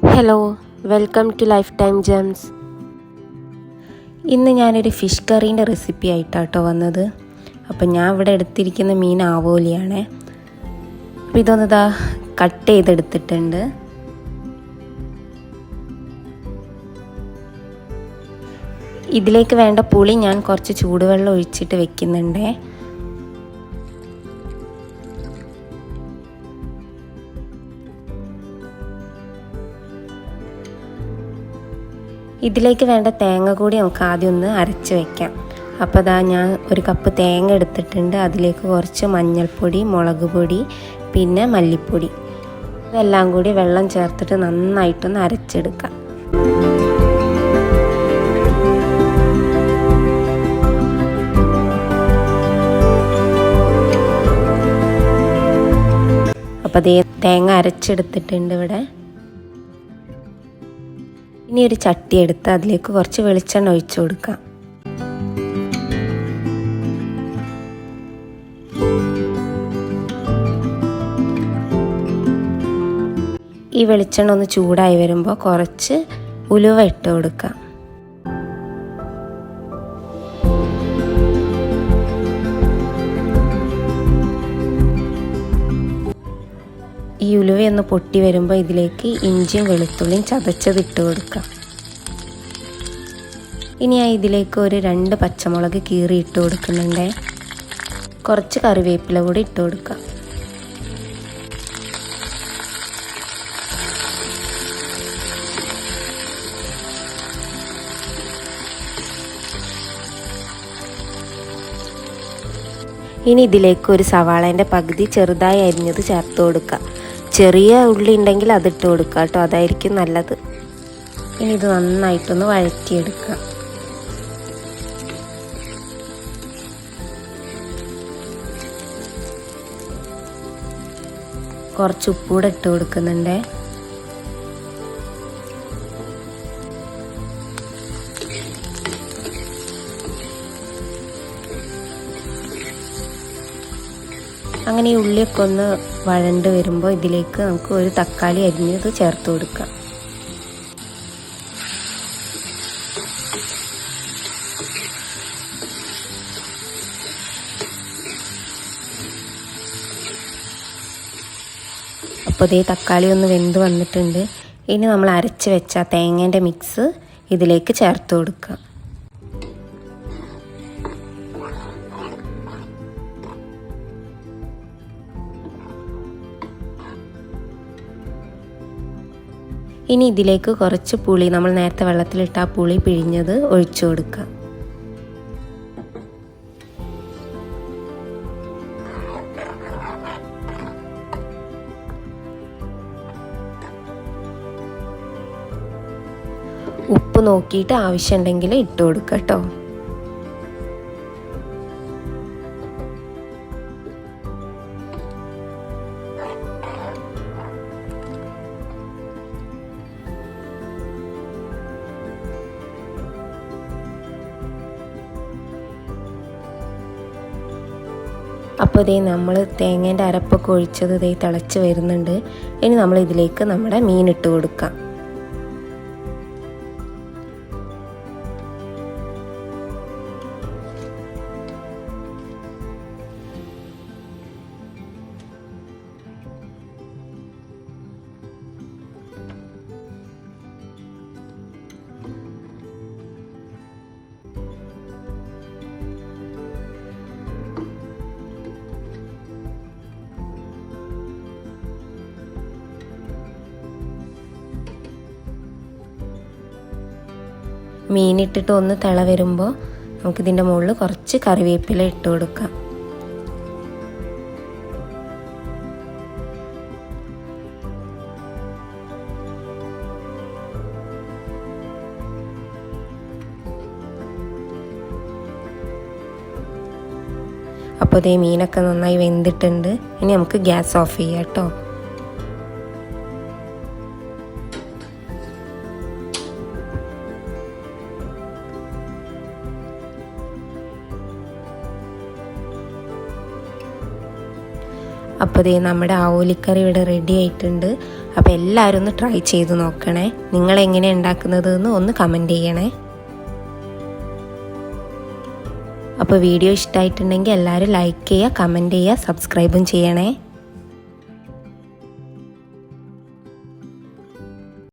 Hello, welcome to lifetime gems. ഇന്ന് ഞാനൊരു fish കറീൻ്റെ recipe ആയിട്ടാട്ടോ വന്നത്. അപ്പം ഞാൻ ഇവിടെ എടുത്തിരിക്കുന്ന മീൻ ആവോലിയാണേ. അപ്പം ഇതൊന്നിതാ കട്ട് ചെയ്തെടുത്തിട്ടുണ്ട്. ഇതിലേക്ക് വേണ്ട പുളി ഞാൻ കുറച്ച് ചൂടുവെള്ളം ഒഴിച്ചിട്ട് വെക്കുന്നുണ്ടേ. ഇതിലേക്ക് വേണ്ട തേങ്ങ കൂടി നമുക്ക് ആദ്യം ഒന്ന് അരച്ച് വയ്ക്കാം. അപ്പോൾ അതാ ഞാൻ ഒരു കപ്പ് തേങ്ങ എടുത്തിട്ടുണ്ട്. അതിലേക്ക് കുറച്ച് മഞ്ഞൾപ്പൊടി, മുളക് പൊടി, പിന്നെ മല്ലിപ്പൊടി, ഇതെല്ലാം കൂടി വെള്ളം ചേർത്തിട്ട് നന്നായിട്ടൊന്ന് അരച്ചെടുക്കാം. അപ്പോൾ അതേ തേങ്ങ അരച്ചെടുത്തിട്ടുണ്ട് ഇവിടെ. ഇനി ഒരു ചട്ടി എടുത്ത് അതിലേക്ക് കുറച്ച് വെളിച്ചെണ്ണ ഒഴിച്ചു കൊടുക്കാം. ഈ വെളിച്ചെണ്ണ ഒന്ന് ചൂടായി വരുമ്പോൾ കുറച്ച് ഉലുവ ഇട്ട് കൊടുക്കാം. ഈ ഉലുവയൊന്ന് പൊട്ടി വരുമ്പോൾ ഇതിലേക്ക് ഇഞ്ചിയും വെളുത്തുള്ളിയും ചതച്ചതിട്ട് കൊടുക്കാം. ഇനി ഇതിലേക്ക് ഒരു 2 പച്ചമുളക് കീറി ഇട്ട് കൊടുക്കുന്നുണ്ട്. കുറച്ച് കറിവേപ്പില കൂടി ഇട്ട് കൊടുക്കാം. ഇനി ഇതിലേക്ക് ഒരു സവാളേൻ്റെ പകുതി ചെറുതായി അരിഞ്ഞത് ചേർത്ത് കൊടുക്കാം. ചെറിയ ഉള്ളി ഉണ്ടെങ്കിൽ അതിട്ട് കൊടുക്കുക കേട്ടോ, അതായിരിക്കും നല്ലത്. ഇനി ഇത് നന്നായിട്ടൊന്ന് വഴറ്റിയെടുക്കാം. കുറച്ച് ഉപ്പൂടെ ഇട്ട് കൊടുക്കുന്നുണ്ട്. അങ്ങനെ ഈ ഉള്ളിയൊക്കെ ഒന്ന് വഴണ്ട് വരുമ്പോൾ ഇതിലേക്ക് നമുക്ക് ഒരു തക്കാളി അരിഞ്ഞത് ചേർത്ത് കൊടുക്കാം. അപ്പോൾ ഇതേ തക്കാളി ഒന്ന് വെന്ത് വന്നിട്ടുണ്ട്. ഇനി നമ്മൾ അരച്ച് വെച്ച തേങ്ങേൻ്റെ മിക്സ് ഇതിലേക്ക് ചേർത്ത് കൊടുക്കാം. ഇനി ഇതിലേക്ക് കുറച്ച് പുളി, നമ്മൾ നേരത്തെ വെള്ളത്തിലിട്ട ആ പുളി പിഴിഞ്ഞത് ഒഴിച്ചു കൊടുക്കാം. ഉപ്പ് നോക്കിയിട്ട് ആവശ്യമുണ്ടെങ്കിൽ ഇട്ട് കൊടുക്കാം കേട്ടോ. അപ്പോൾ ഇതേ നമ്മൾ തേങ്ങേൻ്റെ അരപ്പൊക്കെ ഒഴിച്ചത് ഇതേ തിളച്ച് വരുന്നുണ്ട്. ഇനി നമ്മൾ ഇതിലേക്ക് നമ്മുടെ മീൻ ഇട്ട് കൊടുക്കാം. മീനിട്ടിട്ട് ഒന്ന് തിള വരുമ്പോൾ നമുക്കിതിൻ്റെ മുകളിൽ കുറച്ച് കറിവേപ്പില ഇട്ട് കൊടുക്കാം. അപ്പോൾ ഇതേ മീനൊക്കെ നന്നായി വെന്തിട്ടുണ്ട്. ഇനി നമുക്ക് ഗ്യാസ് ഓഫ് ചെയ്യാം കേട്ടോ. അപ്പോൾ ദേ നമ്മുടെ ആവോലിക്കറി ഇവിടെ റെഡി ആയിട്ടുണ്ട്. അപ്പോൾ എല്ലാവരും ഒന്ന് ട്രൈ ചെയ്ത് നോക്കണേ. നിങ്ങളെങ്ങനെ ഉണ്ടാക്കുന്നതെന്ന് ഒന്ന് കമൻറ്റ് ചെയ്യണേ. അപ്പോൾ വീഡിയോ ഇഷ്ടമായിട്ടുണ്ടെങ്കിൽ എല്ലാവരും ലൈക്ക് ചെയ്യുക, കമൻറ്റ് ചെയ്യുക, സബ്സ്ക്രൈബും ചെയ്യണേ.